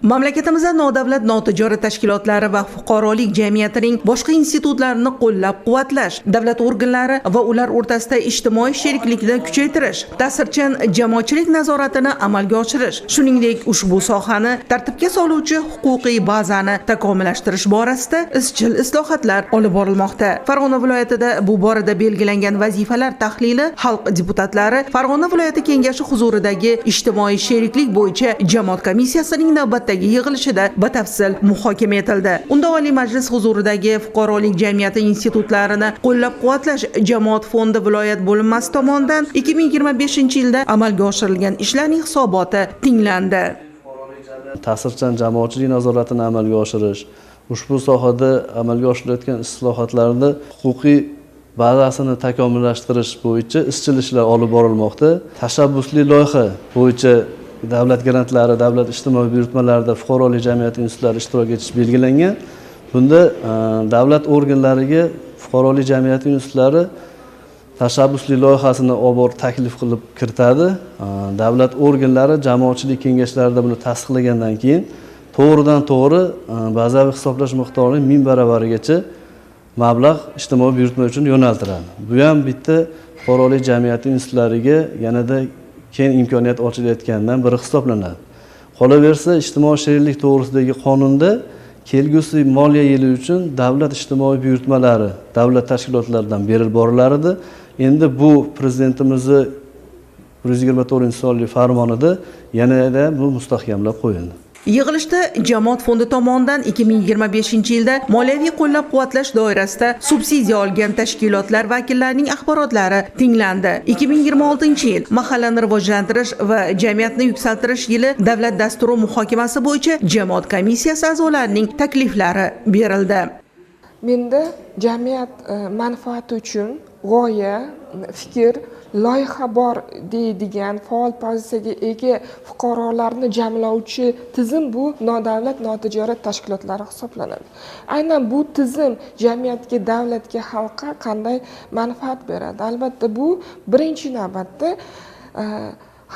Mamlakatimizda nodavlat notijorat tashkilotlari va fuqarolik jamiyatining boshqa institutlarini qo'llab-quvvatlash, davlat organlari va ular o'rtasida ijtimoiy sheriklikni kuchaytirish, ta'sirchan jamoatchilik nazoratini amalga oshirish, shuningdek ushbu sohani tartibga soluvchi huquqiy bazani takomillashtirish borasida izchil islohotlar olib borilmoqda. Farg'ona viloyatida bu borada belgilangan vazifalar tahlili xalq deputatlari Farg'ona viloyati kengashi huzuridagi ijtimoiy sheriklik bo'yicha jamoat komissiyasining navbatdagi yig'ilishida batafsil muhokama etildi. Unda Oliy Majlis huzuridagi fuqarolik jamiyati institutlarini qo'llab-quvvatlash jamoat fondi viloyat bo'linmasi tomonidan 2025-yilda amalga oshirilgan ishlarning hisoboti tinglandi. Ta'sirchan jamoatchilik nazoratini amalga oshirish, ushbu sohada amalga oshirilayotgan islohotlarni huquqiy bazasini takomillashtirish bo'yicha izchil ishlar olib borilmoqda. Tashabbusli loyiha bo'yicha davlat grantlari, davlat ijtimoiy buyurtmalarida fuqarolik jamiyati institutlari ishtirok etish belgilangan. Bunda davlat organlariga fuqarolik jamiyati institutlari tashabbusli loyihasini olib borib taklif qilib kiritadi. Davlat organlari jamoatchilik kengashlarida buni tasdiqlagandan keyin to'g'ridan-to'g'ri bazaviy hisoblash miqdorining 1000 baravarigacha mablag' ijtimoiy buyurtma uchun yo'naltiradi. Bu ham bitta fuqarolik jamiyati institutlariga yanada keng imkoniyat ochilayotgandan biri hisoblanadi. Qolaversa, ijtimoiy sheriklik to'g'risidagi qonunda kelgusi moliya yili uchun davlat ijtimoiy buyurtmalari davlat tashkilotlaridan berilib borilar edi. Endi bu prezidentimizning 124 farmonida yanada bu mustahkamlab qo'yildi. Yig'ilishda jamoat fondi tomonidan 2025-yilda moliyaviy qo'llab-quvvatlash doirasida subsidiya olgan tashkilotlar vakillarining axborotlari tinglandi. 2026-yil mahallani rivojlantirish va jamiyatni yuksaltirish yili davlat dasturi muhokamasi bo'yicha jamoat komissiyasi a'zolarining takliflari berildi. Menda jamiyat manfaati uchun g'oya, fikr, loyiha bor deydigan faol pozitsiyaga ega fuqarolarni jamlovchi tizim bu nodavlat notijorat tashkilotlari hisoblanadi. Aynan bu tizim jamiyatga, davlatga, xalqqa qanday manfaat beradi? Albatta bu birinchi navbatda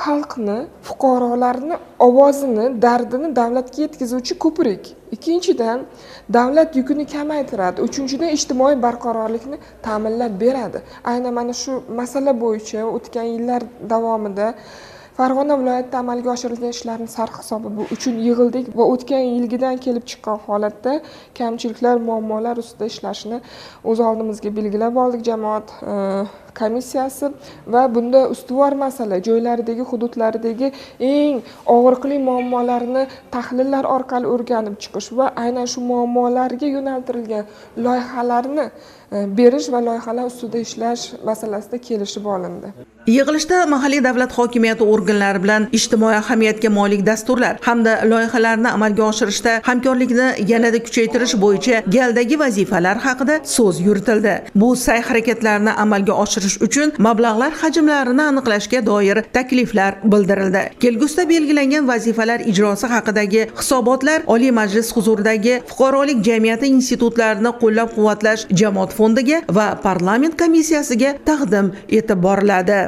xalqni, fuqarolarni ovozini, dardini davlatga yetkazuvchi ko'prik. Ikkinchidan, davlat yukini kamaytiradi. Uchinchidan, ijtimoiy barqarorlikni ta'minlab beradi. Aynan mana shu masala bo'yicha o'tgan yillar davomida Farg'ona viloyatida amalga oshirilgan ishlarning sarhisobi bu uchun yig'ildik va o'tgan yilgidan kelib chiqqan holatda kamchiliklar, muammolar ustida ishlashni o'z oldimizga belgilab oldik jamoat komissiyasi va bunda ustuvor masala joylardagi, hududlardagi eng og'riqli muammolarni tahlillar orqali o'rganib chiqish va aynan shu muammolarga yo'naltirilgan loyihalarni berish va loyihalar ustida ishlash masalasida kelishib olindi. Yig'ilishda mahalliy davlat hokimiyati organlari bilan ijtimoiy ahamiyatga molik dasturlar hamda loyihalarni amalga oshirishda hamkorlikni yanada kuchaytirish bo'yicha galdagi vazifalar haqida so'z yuritildi. Bu sa'y-harakatlarni amalga oshirish uchun mablag'lar hajmlarini aniqlashga doir takliflar bildirildi. Kelgusida belgilangan vazifalar ijrosi haqidagi hisobotlar Oliy Majlis huzuridagi fuqarolik jamiyati institutlarini qo'llab-quvvatlash jamoat fondiga va parlament komissiyasiga taqdim etib boriladi.